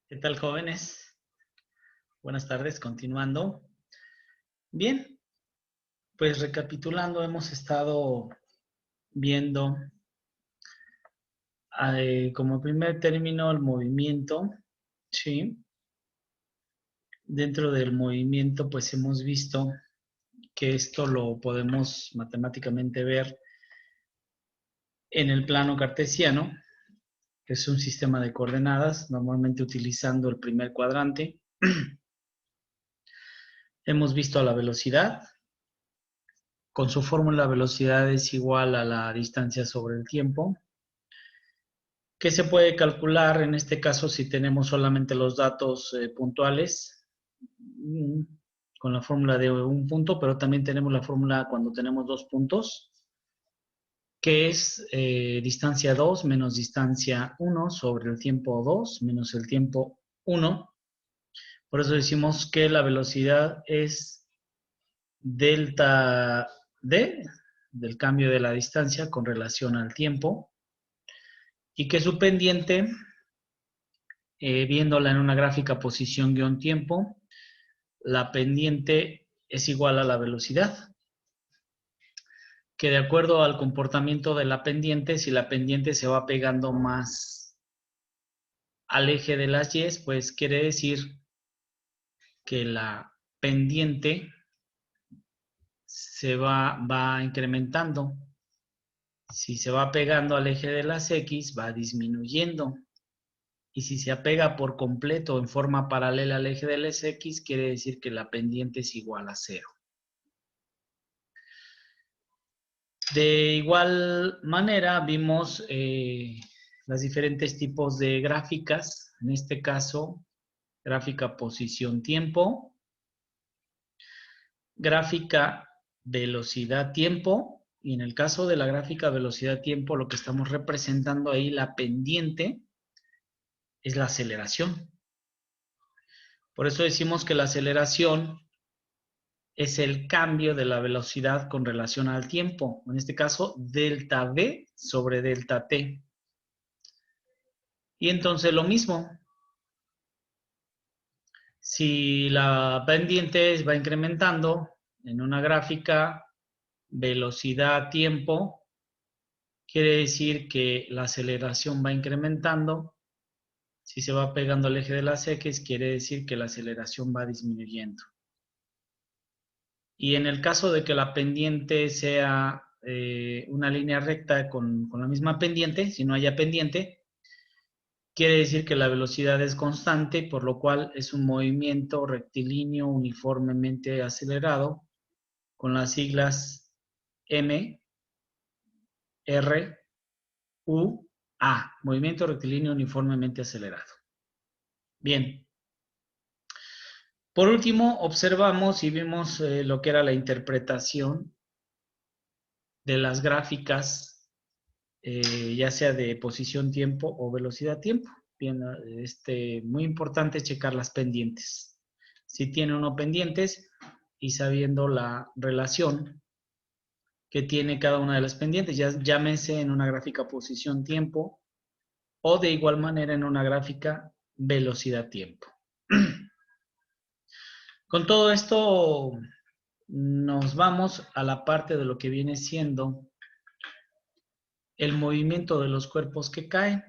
¿Qué tal, jóvenes? Buenas tardes, continuando. Bien, pues recapitulando, hemos estado viendo como primer término el movimiento, ¿sí? Dentro del movimiento, pues hemos visto que esto lo podemos matemáticamente ver en el plano cartesiano, que es un sistema de coordenadas, normalmente utilizando el primer cuadrante. Hemos visto la velocidad. Con su fórmula, velocidad es igual a la distancia sobre el tiempo, que se puede calcular en este caso si tenemos solamente los datos puntuales con la fórmula de un punto, pero también tenemos la fórmula cuando tenemos dos puntos, que es distancia 2 menos distancia 1 sobre el tiempo 2 menos el tiempo 1. Por eso decimos que la velocidad es delta D, del cambio de la distancia con relación al tiempo, y que su pendiente, viéndola en una gráfica posición-tiempo, la pendiente es igual a la velocidad, que de acuerdo al comportamiento de la pendiente, si la pendiente se va pegando más al eje de las Y, pues quiere decir que la pendiente se va incrementando. Si se va pegando al eje de las X, va disminuyendo. Y si se apega por completo en forma paralela al eje de las X, quiere decir que la pendiente es igual a 0. De igual manera, vimos los diferentes tipos de gráficas. En este caso, gráfica posición-tiempo, gráfica velocidad-tiempo. Y en el caso de la gráfica velocidad-tiempo, lo que estamos representando ahí, la pendiente, es la aceleración. Por eso decimos que la aceleración es el cambio de la velocidad con relación al tiempo. En este caso, delta V sobre delta T. Y entonces lo mismo, si la pendiente va incrementando en una gráfica velocidad-tiempo, quiere decir que la aceleración va incrementando. Si se va pegando al eje de las X, quiere decir que la aceleración va disminuyendo. Y en el caso de que la pendiente sea una línea recta con la misma pendiente, si no haya pendiente, quiere decir que la velocidad es constante, por lo cual es un movimiento rectilíneo uniformemente acelerado, con las siglas M, R, U, A. Movimiento rectilíneo uniformemente acelerado. Bien. Por último, observamos y vimos lo que era la interpretación de las gráficas, ya sea de posición-tiempo o velocidad-tiempo. Bien, muy importante checar las pendientes. Si tiene uno pendientes y sabiendo la relación que tiene cada una de las pendientes, ya llámese en una gráfica posición-tiempo o de igual manera en una gráfica velocidad-tiempo. Con todo esto nos vamos a la parte de lo que viene siendo el movimiento de los cuerpos que caen.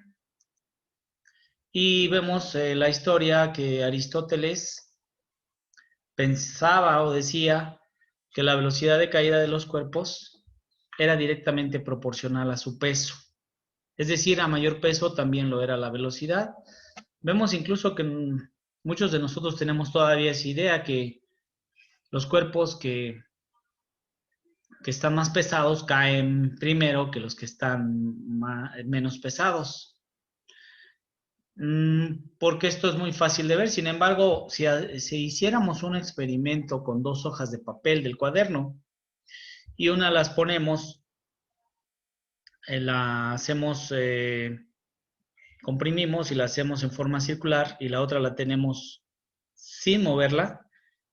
Y vemos la historia que Aristóteles pensaba o decía que la velocidad de caída de los cuerpos era directamente proporcional a su peso. Es decir, a mayor peso también lo era la velocidad. Vemos incluso que muchos de nosotros tenemos todavía esa idea que los cuerpos que están más pesados caen primero que los que están menos pesados. Porque esto es muy fácil de ver. Sin embargo, si hiciéramos un experimento con dos hojas de papel del cuaderno y una las ponemos, la hacemos, comprimimos y la hacemos en forma circular y la otra la tenemos sin moverla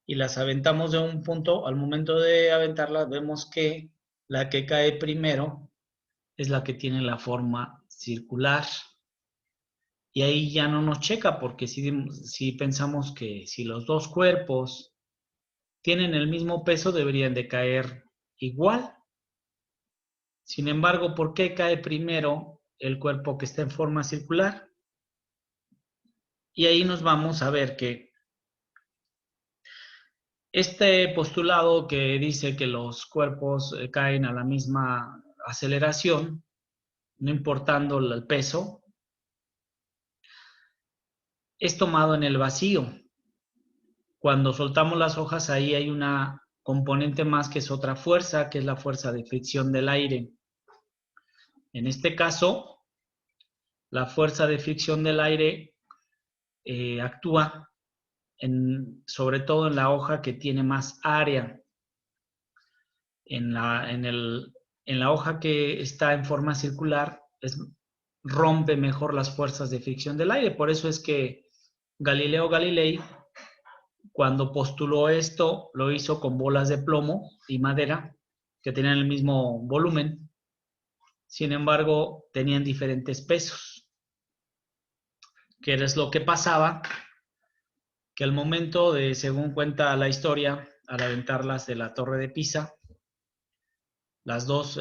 y las aventamos de un punto, al momento de aventarla vemos que la que cae primero es la que tiene la forma circular Y ahí ya no nos checa, porque si pensamos que si los dos cuerpos tienen el mismo peso, deberían de caer igual. Sin embargo, ¿por qué cae primero el cuerpo que está en forma circular? Y ahí nos vamos a ver que este postulado que dice que los cuerpos caen a la misma aceleración, no importando el peso, es tomado en el vacío. Cuando soltamos las hojas, ahí hay una componente más que es otra fuerza, que es la fuerza de fricción del aire. En este caso, la fuerza de fricción del aire actúa sobre todo en la hoja que tiene más área. En la hoja que está en forma circular, rompe mejor las fuerzas de fricción del aire. Por eso es que Galileo Galilei, cuando postuló esto, lo hizo con bolas de plomo y madera, que tenían el mismo volumen. Sin embargo, tenían diferentes pesos. ¿Qué es lo que pasaba? Que al momento de, según cuenta la historia, al aventarlas de la Torre de Pisa, las dos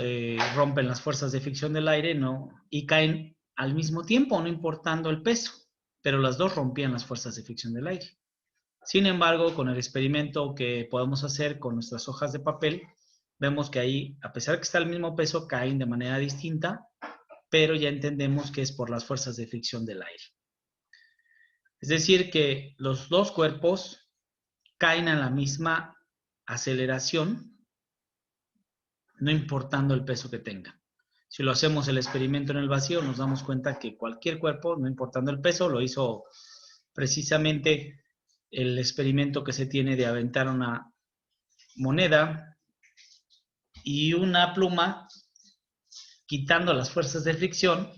rompen las fuerzas de fricción del aire, ¿no? Y caen al mismo tiempo, no importando el peso, pero las dos rompían las fuerzas de fricción del aire. Sin embargo, con el experimento que podemos hacer con nuestras hojas de papel, vemos que ahí, a pesar de que está el mismo peso, caen de manera distinta, pero ya entendemos que es por las fuerzas de fricción del aire. Es decir, que los dos cuerpos caen a la misma aceleración, no importando el peso que tengan. Si lo hacemos el experimento en el vacío, nos damos cuenta que cualquier cuerpo, no importando el peso, lo hizo precisamente el experimento que se tiene de aventar una moneda y una pluma, quitando las fuerzas de fricción,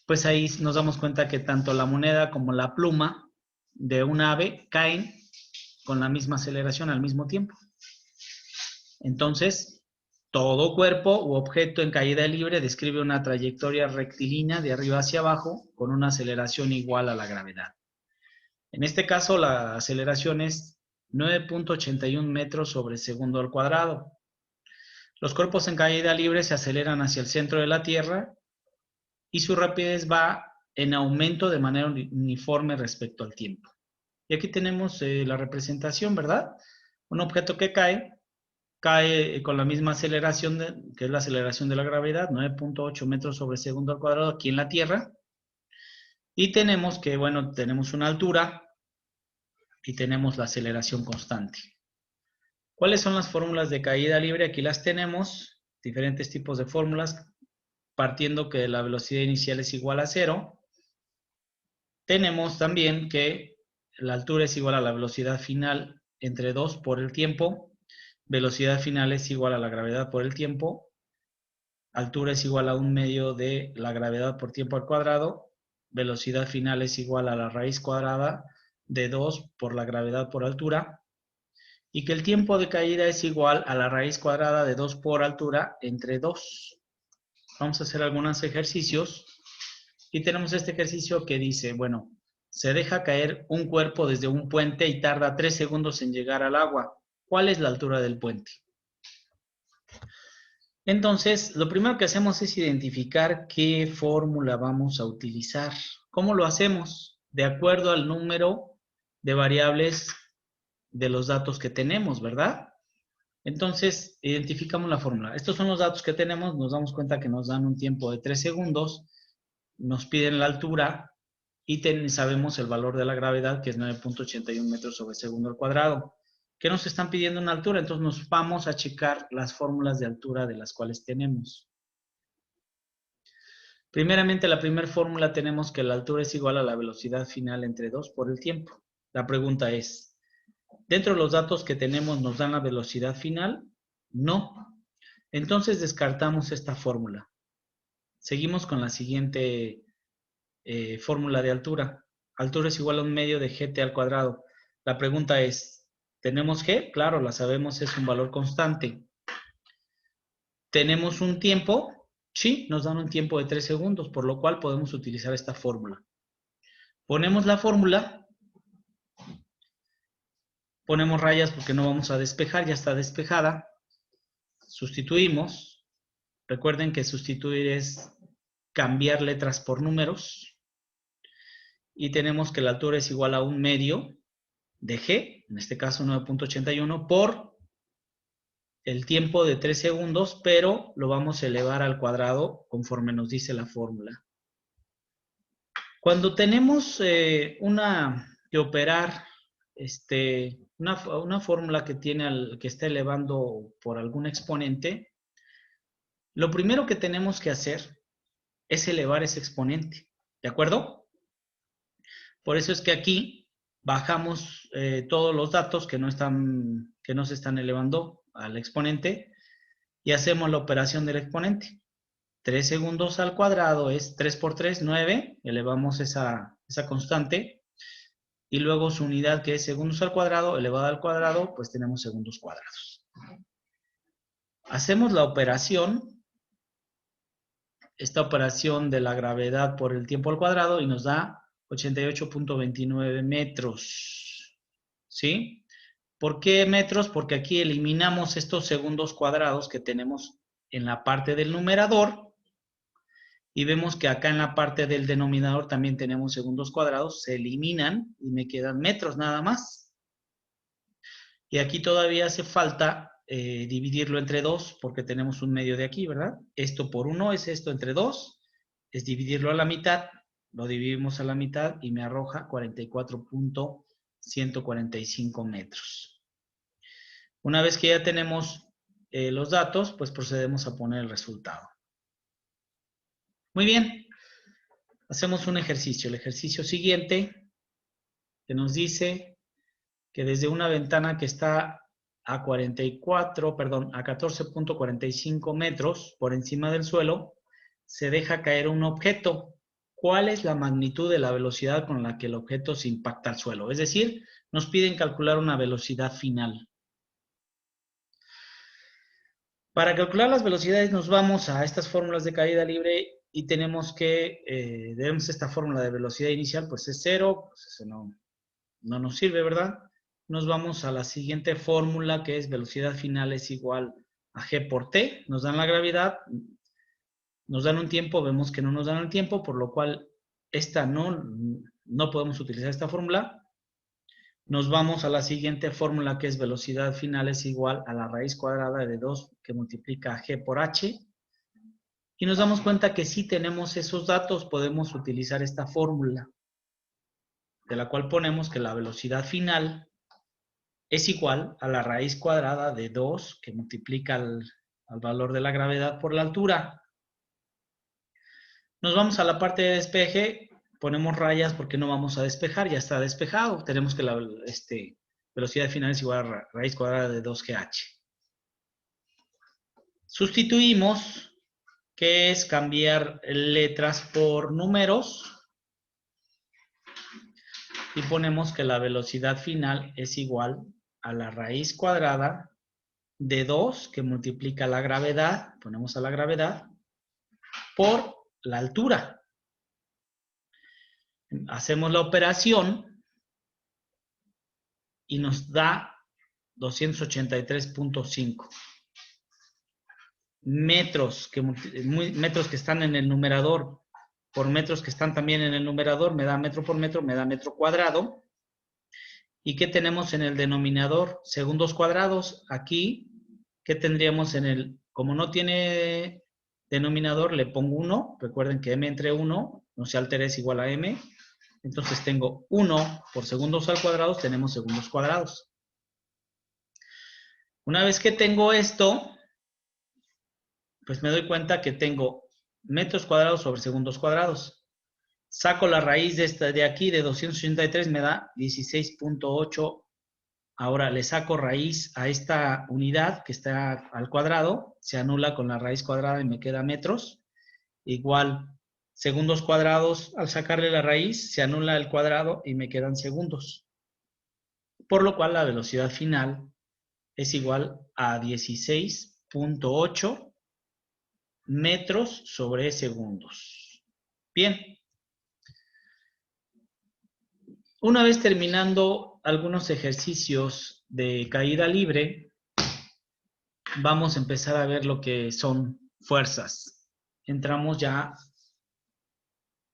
pues ahí nos damos cuenta que tanto la moneda como la pluma de un ave caen con la misma aceleración al mismo tiempo. Entonces, todo cuerpo u objeto en caída libre describe una trayectoria rectilínea de arriba hacia abajo con una aceleración igual a la gravedad. En este caso, la aceleración es 9.81 metros sobre segundo al cuadrado. Los cuerpos en caída libre se aceleran hacia el centro de la Tierra y su rapidez va en aumento de manera uniforme respecto al tiempo. Y aquí tenemos la representación, ¿verdad? Un objeto que cae con la misma aceleración, que es la aceleración de la gravedad, 9.8 metros sobre segundo al cuadrado aquí en la Tierra. Y tenemos que, bueno, tenemos una altura y tenemos la aceleración constante. ¿Cuáles son las fórmulas de caída libre? Aquí las tenemos, diferentes tipos de fórmulas, partiendo que la velocidad inicial es igual a 0. Tenemos también que la altura es igual a la velocidad final entre 2 por el tiempo, velocidad final es igual a la gravedad por el tiempo, altura es igual a 1/2 de la gravedad por tiempo al cuadrado, velocidad final es igual a la raíz cuadrada de 2 por la gravedad por altura, y que el tiempo de caída es igual a la raíz cuadrada de 2 por altura entre 2. Vamos a hacer algunos ejercicios y tenemos este ejercicio que dice, bueno, se deja caer un cuerpo desde un puente y tarda 3 segundos en llegar al agua. ¿Cuál es la altura del puente? Entonces, lo primero que hacemos es identificar qué fórmula vamos a utilizar. ¿Cómo lo hacemos? De acuerdo al número de variables de los datos que tenemos, ¿verdad? Entonces, identificamos la fórmula. Estos son los datos que tenemos, nos damos cuenta que nos dan un tiempo de 3 segundos, nos piden la altura y sabemos el valor de la gravedad, que es 9.81 metros sobre segundo al cuadrado. ¿Qué nos están pidiendo una altura? Entonces nos vamos a checar las fórmulas de altura de las cuales tenemos. Primeramente, la primera fórmula tenemos que la altura es igual a la velocidad final entre 2 por el tiempo. La pregunta es, ¿dentro de los datos que tenemos nos dan la velocidad final? No. Entonces descartamos esta fórmula. Seguimos con la siguiente fórmula de altura. Altura es igual a 1/2 de gt al cuadrado. La pregunta es, ¿tenemos g? Claro, la sabemos, es un valor constante. ¿Tenemos un tiempo? Sí, nos dan un tiempo de 3 segundos, por lo cual podemos utilizar esta fórmula. Ponemos la fórmula, ponemos rayas porque no vamos a despejar, ya está despejada. Sustituimos. Recuerden que sustituir es cambiar letras por números. Y tenemos que la altura es igual a 1/2 de G, en este caso 9.81, por el tiempo de 3 segundos, pero lo vamos a elevar al cuadrado conforme nos dice la fórmula. Cuando tenemos que operar una fórmula que que está elevando por algún exponente, lo primero que tenemos que hacer es elevar ese exponente, ¿de acuerdo? Por eso es que aquí bajamos todos los datos que no se están elevando al exponente y hacemos la operación del exponente. 3 segundos al cuadrado es 3 por 3, 9, elevamos esa constante, y luego su unidad que es segundos al cuadrado, elevada al cuadrado, pues tenemos segundos cuadrados. Hacemos la operación, esta operación de la gravedad por el tiempo al cuadrado y nos da 88.29 metros, ¿sí? ¿Por qué metros? Porque aquí eliminamos estos segundos cuadrados que tenemos en la parte del numerador y vemos que acá en la parte del denominador también tenemos segundos cuadrados, se eliminan y me quedan metros nada más. Y aquí todavía hace falta dividirlo entre 2 porque tenemos un medio de aquí, ¿verdad? Esto por 1 es esto entre 2, es dividirlo a la mitad, lo dividimos a la mitad y me arroja 44.145 metros. Una vez que ya tenemos los datos, pues procedemos a poner el resultado. Muy bien, hacemos un ejercicio. El ejercicio siguiente que nos dice que desde una ventana que está a 14.45 metros por encima del suelo, se deja caer un objeto. ¿Cuál es la magnitud de la velocidad con la que el objeto se impacta al suelo? Es decir, nos piden calcular una velocidad final. Para calcular las velocidades nos vamos a estas fórmulas de caída libre y tenemos esta fórmula de velocidad inicial, pues es 0, pues eso no nos sirve, ¿verdad? Nos vamos a la siguiente fórmula que es velocidad final es igual a G por T, nos dan la gravedad, nos dan un tiempo, vemos que no nos dan el tiempo, por lo cual no podemos utilizar esta fórmula. Nos vamos a la siguiente fórmula que es velocidad final es igual a la raíz cuadrada de 2 que multiplica G por H. Y nos damos cuenta que si tenemos esos datos podemos utilizar esta fórmula, de la cual ponemos que la velocidad final es igual a la raíz cuadrada de 2 que multiplica al valor de la gravedad por la altura. Nos vamos a la parte de despeje, ponemos rayas porque no vamos a despejar, ya está despejado. Tenemos que la velocidad final es igual a raíz cuadrada de 2GH. Sustituimos, que es cambiar letras por números, y ponemos que la velocidad final es igual a la raíz cuadrada de 2 que multiplica la gravedad, ponemos a la gravedad, por la altura. Hacemos la operación y nos da 283.5 metros que están en el numerador por metros que están también en el numerador, me da metro por metro, me da metro cuadrado. ¿Y qué tenemos en el denominador? Segundos cuadrados. Aquí, ¿qué tendríamos como no tiene denominador, le pongo 1. Recuerden que m entre 1, no se altera, es igual a m. Entonces tengo 1 por segundos al cuadrado, tenemos segundos cuadrados. Una vez que tengo esto, pues me doy cuenta que tengo metros cuadrados sobre segundos cuadrados. Saco la raíz de aquí, de 283, me da 16.8. Ahora le saco raíz a esta unidad que está al cuadrado, se anula con la raíz cuadrada y me queda metros. Igual, segundos cuadrados, al sacarle la raíz, se anula el cuadrado y me quedan segundos. Por lo cual la velocidad final es igual a 16.8 metros sobre segundos. Bien. Una vez terminando algunos ejercicios de caída libre, vamos a empezar a ver lo que son fuerzas. Entramos ya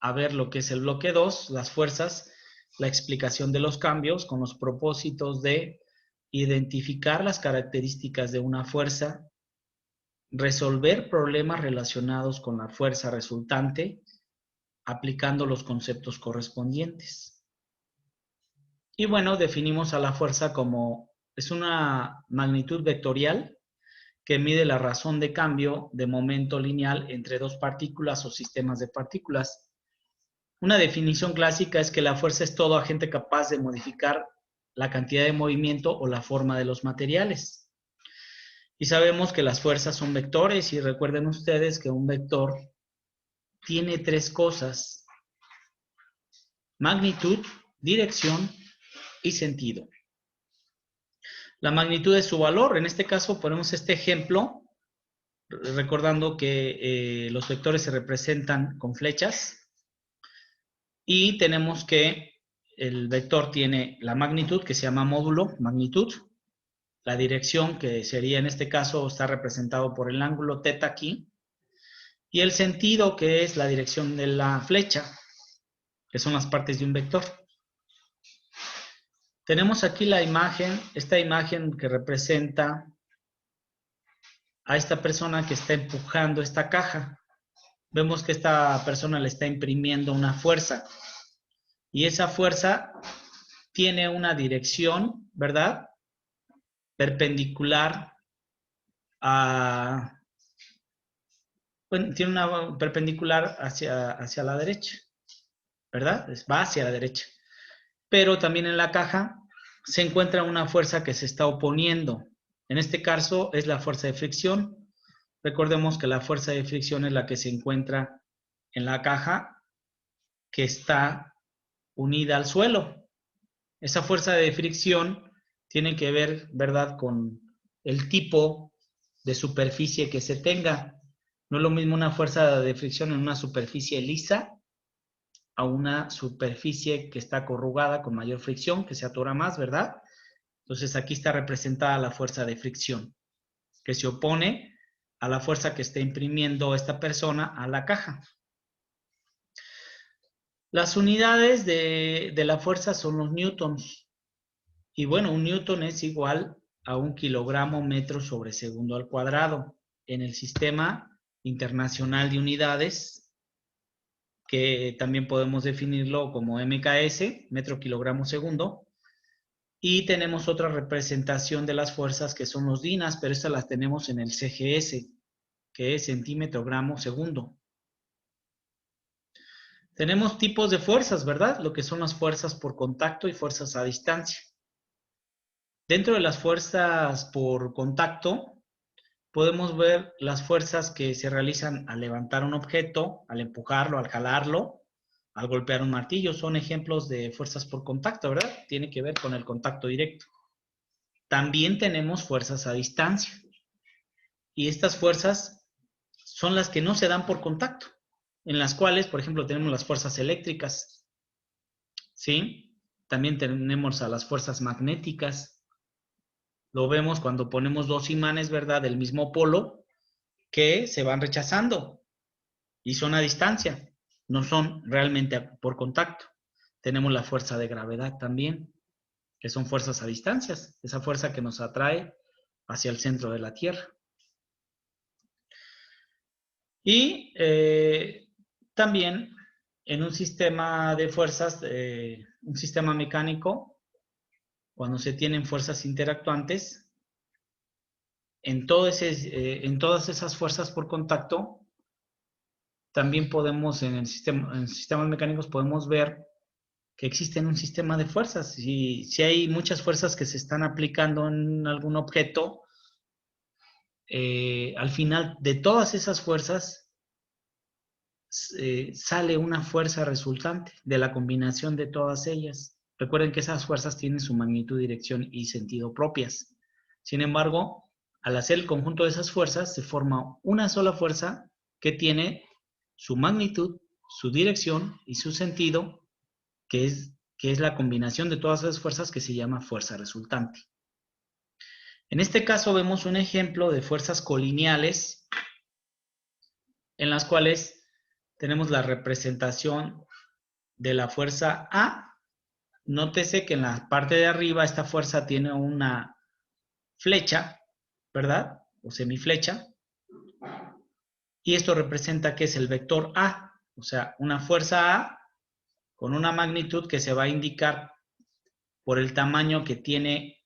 a ver lo que es el bloque 2, las fuerzas, la explicación de los cambios con los propósitos de identificar las características de una fuerza, resolver problemas relacionados con la fuerza resultante, aplicando los conceptos correspondientes. Y bueno, definimos a la fuerza como es una magnitud vectorial que mide la razón de cambio de momento lineal entre dos partículas o sistemas de partículas. Una definición clásica es que la fuerza es todo agente capaz de modificar la cantidad de movimiento o la forma de los materiales. Y sabemos que las fuerzas son vectores, y recuerden ustedes que un vector tiene tres cosas: magnitud, dirección y sentido. La magnitud es su valor. En este caso ponemos este ejemplo, recordando que los vectores se representan con flechas, y tenemos que el vector tiene la magnitud, que se llama módulo, magnitud, la dirección, que sería en este caso, está representado por el ángulo teta aquí, y el sentido, que es la dirección de la flecha, que son las partes de un vector. Tenemos aquí la imagen, esta imagen que representa a esta persona que está empujando esta caja. Vemos que esta persona le está imprimiendo una fuerza, y esa fuerza tiene una dirección, ¿verdad?, perpendicular a... Bueno, tiene una perpendicular hacia la derecha, ¿verdad? Va hacia la derecha. Pero también en la caja se encuentra una fuerza que se está oponiendo. En este caso es la fuerza de fricción. Recordemos que la fuerza de fricción es la que se encuentra en la caja que está unida al suelo. Esa fuerza de fricción tiene que ver, ¿verdad?, con el tipo de superficie que se tenga. No es lo mismo una fuerza de fricción en una superficie lisa a una superficie que está corrugada con mayor fricción, que se atora más, ¿verdad? Entonces aquí está representada la fuerza de fricción, que se opone a la fuerza que está imprimiendo esta persona a la caja. Las unidades de la fuerza son los newtons. Y bueno, un newton es igual a 1 kilogramo metro sobre segundo al cuadrado. En el sistema internacional de unidades, que también podemos definirlo como MKS, metro kilogramo segundo. Y tenemos otra representación de las fuerzas que son los dinas, pero estas las tenemos en el CGS, que es centímetro gramo segundo. Tenemos tipos de fuerzas, ¿verdad? Lo que son las fuerzas por contacto y fuerzas a distancia. Dentro de las fuerzas por contacto, podemos ver las fuerzas que se realizan al levantar un objeto, al empujarlo, al jalarlo, al golpear un martillo. Son ejemplos de fuerzas por contacto, ¿verdad? Tiene que ver con el contacto directo. También tenemos fuerzas a distancia. Y estas fuerzas son las que no se dan por contacto, en las cuales, por ejemplo, tenemos las fuerzas eléctricas, ¿sí? También tenemos a las fuerzas magnéticas. Lo vemos cuando ponemos dos imanes, ¿verdad?, del mismo polo, que se van rechazando y son a distancia, no son realmente por contacto. Tenemos la fuerza de gravedad también, que son fuerzas a distancias, esa fuerza que nos atrae hacia el centro de la Tierra. Y también en un sistema de fuerzas, un sistema mecánico, cuando se tienen fuerzas interactuantes, en todas esas fuerzas por contacto, también podemos, en sistemas mecánicos, podemos ver que existe un sistema de fuerzas. Si hay muchas fuerzas que se están aplicando en algún objeto, al final de todas esas fuerzas sale una fuerza resultante de la combinación de todas ellas. Recuerden que esas fuerzas tienen su magnitud, dirección y sentido propias. Sin embargo, al hacer el conjunto de esas fuerzas, se forma una sola fuerza que tiene su magnitud, su dirección y su sentido, que es la combinación de todas esas fuerzas que se llama fuerza resultante. En este caso vemos un ejemplo de fuerzas colineales en las cuales tenemos la representación de la fuerza A. Nótese que en la parte de arriba esta fuerza tiene una flecha, ¿verdad? O semiflecha. Y esto representa que es el vector A, o sea, una fuerza A con una magnitud que se va a indicar por el tamaño que tiene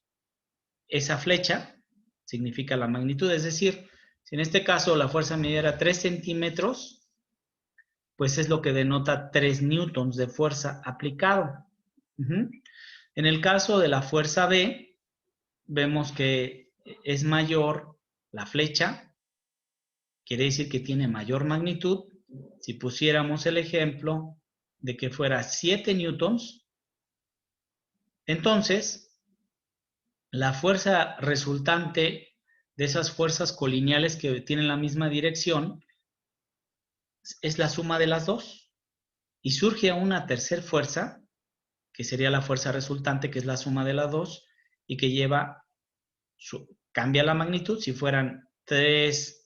esa flecha, significa la magnitud, es decir, si en este caso la fuerza midiera 3 centímetros, pues es lo que denota 3 newtons de fuerza aplicado. En el caso de la fuerza B, vemos que es mayor la flecha, quiere decir que tiene mayor magnitud. Si pusiéramos el ejemplo de que fuera 7 newtons, entonces la fuerza resultante de esas fuerzas colineales que tienen la misma dirección es la suma de las dos. Y surge una tercera fuerza, que sería la fuerza resultante, que es la suma de las dos, y que cambia la magnitud. Si fueran 3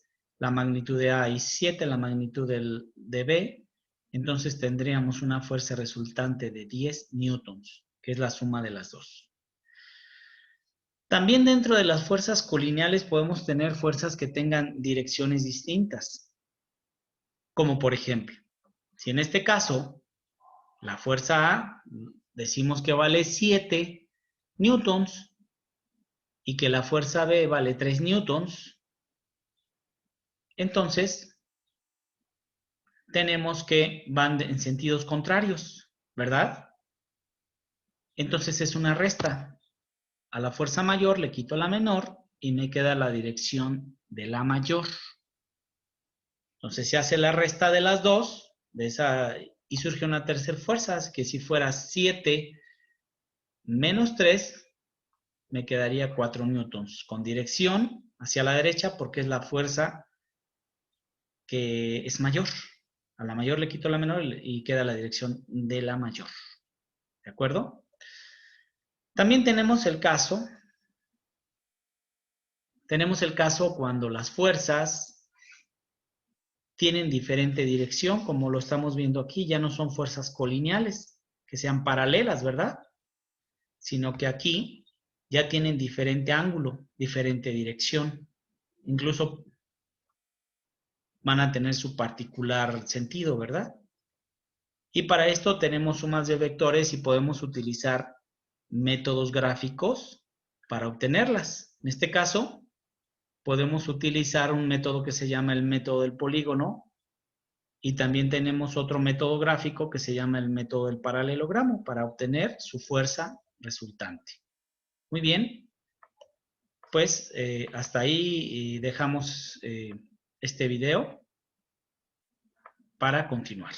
la magnitud de A y 7 la magnitud de B, entonces tendríamos una fuerza resultante de 10 newtons, que es la suma de las dos. También dentro de las fuerzas colineales podemos tener fuerzas que tengan direcciones distintas. Como por ejemplo, si en este caso la fuerza A decimos que vale 7 newtons y que la fuerza B vale 3 newtons, entonces tenemos que van en sentidos contrarios, ¿verdad? Entonces es una resta. A la fuerza mayor le quito la menor y me queda la dirección de la mayor. Entonces se hace la resta de las dos, y surge una tercera fuerza, que si fuera 7 menos 3, me quedaría 4 newtons, con dirección hacia la derecha porque es la fuerza que es mayor. A la mayor le quito la menor y queda la dirección de la mayor. ¿De acuerdo? También tenemos el caso cuando las fuerzas tienen diferente dirección, como lo estamos viendo aquí, ya no son fuerzas colineales, que sean paralelas, ¿verdad? Sino que aquí ya tienen diferente ángulo, diferente dirección. Incluso van a tener su particular sentido, ¿verdad? Y para esto tenemos sumas de vectores y podemos utilizar métodos gráficos para obtenerlas. En este caso, podemos utilizar un método que se llama el método del polígono y también tenemos otro método gráfico que se llama el método del paralelogramo para obtener su fuerza resultante. Muy bien, pues hasta ahí dejamos este video para continuar.